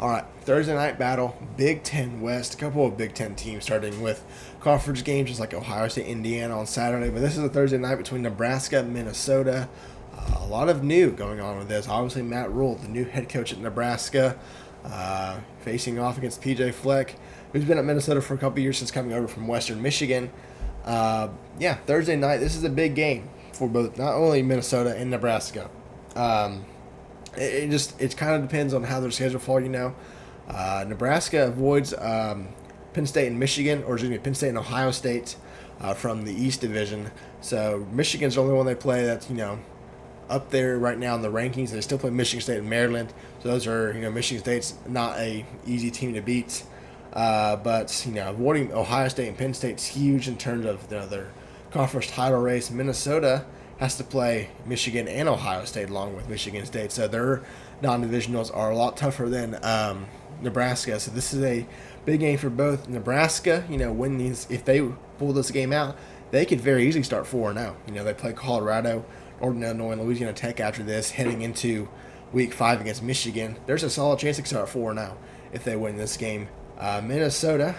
All right, Thursday night battle, Big Ten West. A couple of Big Ten teams starting with conference games, just like Ohio State, Indiana on Saturday. But this is a Thursday night between Nebraska and Minnesota. A lot of new going on with this. Obviously, Matt Rhule, the new head coach at Nebraska, facing off against PJ Fleck, who's been at Minnesota for a couple years since coming over from Western Michigan. Thursday night. This is a big game for both, not only Minnesota and Nebraska. It kind of depends on how their schedule fall. Nebraska avoids Penn State and Michigan, or excuse me, Penn State and Ohio State from the East Division. So Michigan's the only one they play that's up there right now in the rankings. They still play Michigan State and Maryland. So those are Michigan State's not a easy team to beat. But avoiding Ohio State and Penn State's huge in terms of their conference title race. Minnesota has to play Michigan and Ohio State along with Michigan State. So their non-divisionals are a lot tougher than Nebraska. So this is a big game for both. Nebraska, win these, if they pull this game out, they could very easily start 4-0. They play Colorado, Northern Illinois, and Louisiana Tech after this, heading into Week 5 against Michigan. There's a solid chance they could start 4-0 if they win this game. Minnesota,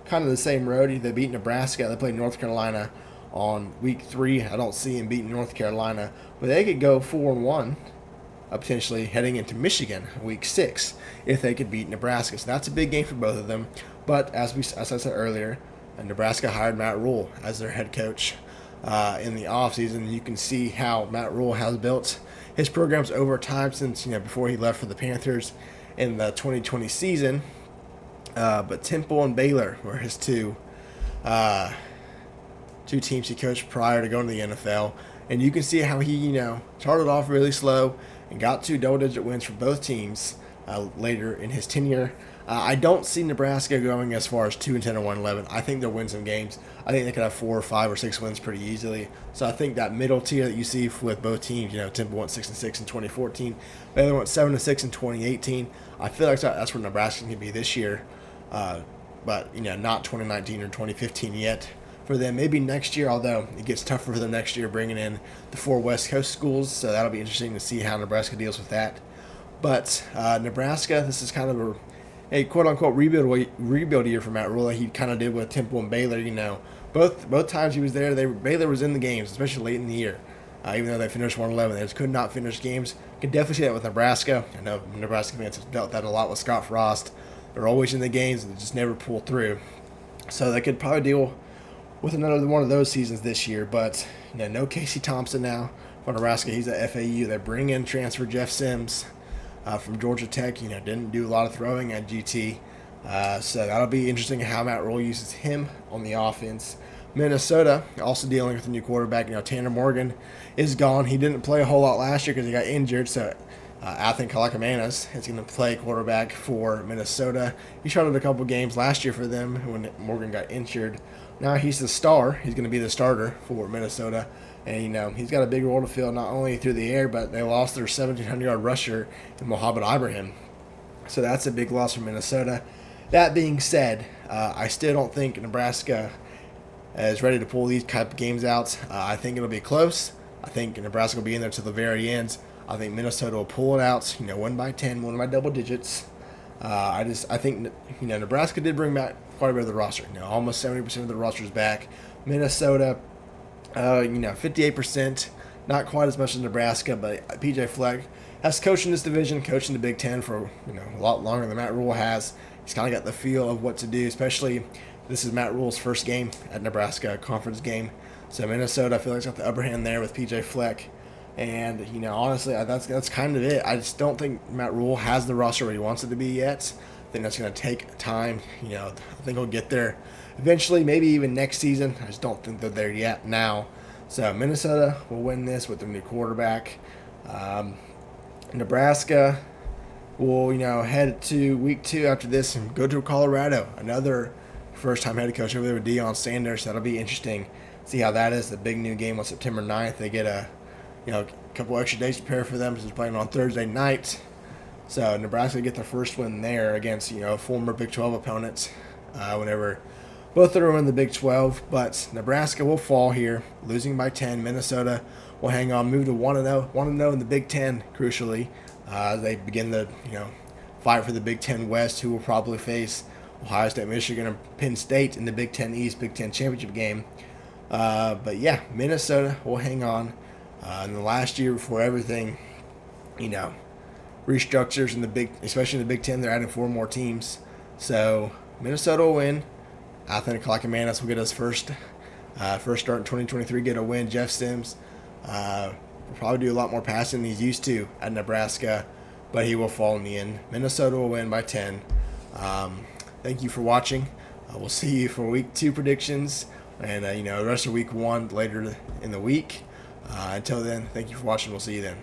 kind of the same road. They beat Nebraska. They play North Carolina on Week 3. I don't see them beating North Carolina, but they could go 4-1, potentially heading into Michigan Week 6 if they could beat Nebraska. So that's a big game for both of them. But as I said earlier, Nebraska hired Matt Rhule as their head coach in the offseason. You can see how Matt Rhule has built his programs over time since before he left for the Panthers in the 2020 season. But Temple and Baylor were his two teams he coached prior to going to the NFL. And you can see how he, started off really slow and got to double-digit wins for both teams later in his tenure. I don't see Nebraska going as far as 2-10 or 1-11. I think they'll win some games. I think they could have 4 or 5 or 6 wins pretty easily. So I think that middle tier that you see with both teams, Temple went 6-6 in 2014, Baylor went 7-6 in 2018. I feel like that's where Nebraska can be this year. But not 2019 or 2015 yet for them. Maybe next year, although it gets tougher for them next year bringing in the 4 West Coast schools. So that'll be interesting to see how Nebraska deals with that. But Nebraska, this is kind of a quote-unquote rebuild year for Matt Rhule. Like he kind of did with Temple and Baylor. Both times he was there, Baylor was in the games, especially late in the year. Even though they finished 1-11, they just could not finish games. You can definitely see that with Nebraska. I know Nebraska fans have dealt that a lot with Scott Frost. They're always in the games and they just never pull through. So they could probably deal with another one of those seasons this year. But no Casey Thompson now for Nebraska. He's at FAU. They bring in transfer Jeff Sims from Georgia Tech. Didn't do a lot of throwing at GT. So that'll be interesting how Matt Rhule uses him on the offense. Minnesota also dealing with a new quarterback. Tanner Morgan is gone. He didn't play a whole lot last year because he got injured. So Athan Kalakamanis is going to play quarterback for Minnesota. He started a couple games last year for them when Morgan got injured. Now he's the star. He's going to be the starter for Minnesota. And, he's got a big role to fill not only through the air, but they lost their 1,700-yard rusher in Mohamed Ibrahim. So that's a big loss for Minnesota. That being said, I still don't think Nebraska is ready to pull these type of games out. I think it'll be close. I think Nebraska will be in there to the very end. I think Minnesota will pull it out, win by 10, win by double digits. I think Nebraska did bring back quite a bit of the roster. Almost 70% of the roster is back. Minnesota, 58%, not quite as much as Nebraska, but PJ Fleck has coached in this division, coached in the Big Ten for a lot longer than Matt Rhule has. He's kind of got the feel of what to do, especially this is Matt Rhule's first game at Nebraska, a conference game. So Minnesota, I feel like, has got the upper hand there with PJ Fleck. And, honestly, that's kind of it. I just don't think Matt Rhule has the roster where he wants it to be yet. I think that's going to take time. I think he'll get there eventually, maybe even next season. I just don't think they're there yet now. So Minnesota will win this with their new quarterback. Nebraska will, head to Week 2 after this and go to Colorado. Another first-time head coach over there with Deion Sanders. That'll be interesting. See how that is. The big new game on September 9th. They get a couple extra days to prepare for them because they're playing on Thursday night. So Nebraska get their first win there against, former Big 12 opponents whenever both of them are in the Big 12. But Nebraska will fall here, losing by 10. Minnesota will hang on, move to 1-0 in the Big 10, crucially. They begin the, fight for the Big Ten West, who will probably face Ohio State, Michigan, and Penn State in the Big Ten East, Big Ten championship game. But yeah, Minnesota will hang on. In the last year before everything, restructures in the especially in the Big Ten, they're adding 4 more teams. So Minnesota will win. I think Kalakamannis will get his first start in 2023, get a win. Jeff Sims will probably do a lot more passing than he's used to at Nebraska, but he will fall in the end. Minnesota will win by 10. Thank you for watching. We'll see you for week 2 predictions and the rest of week 1 later in the week. Until then, thank you for watching. We'll see you then.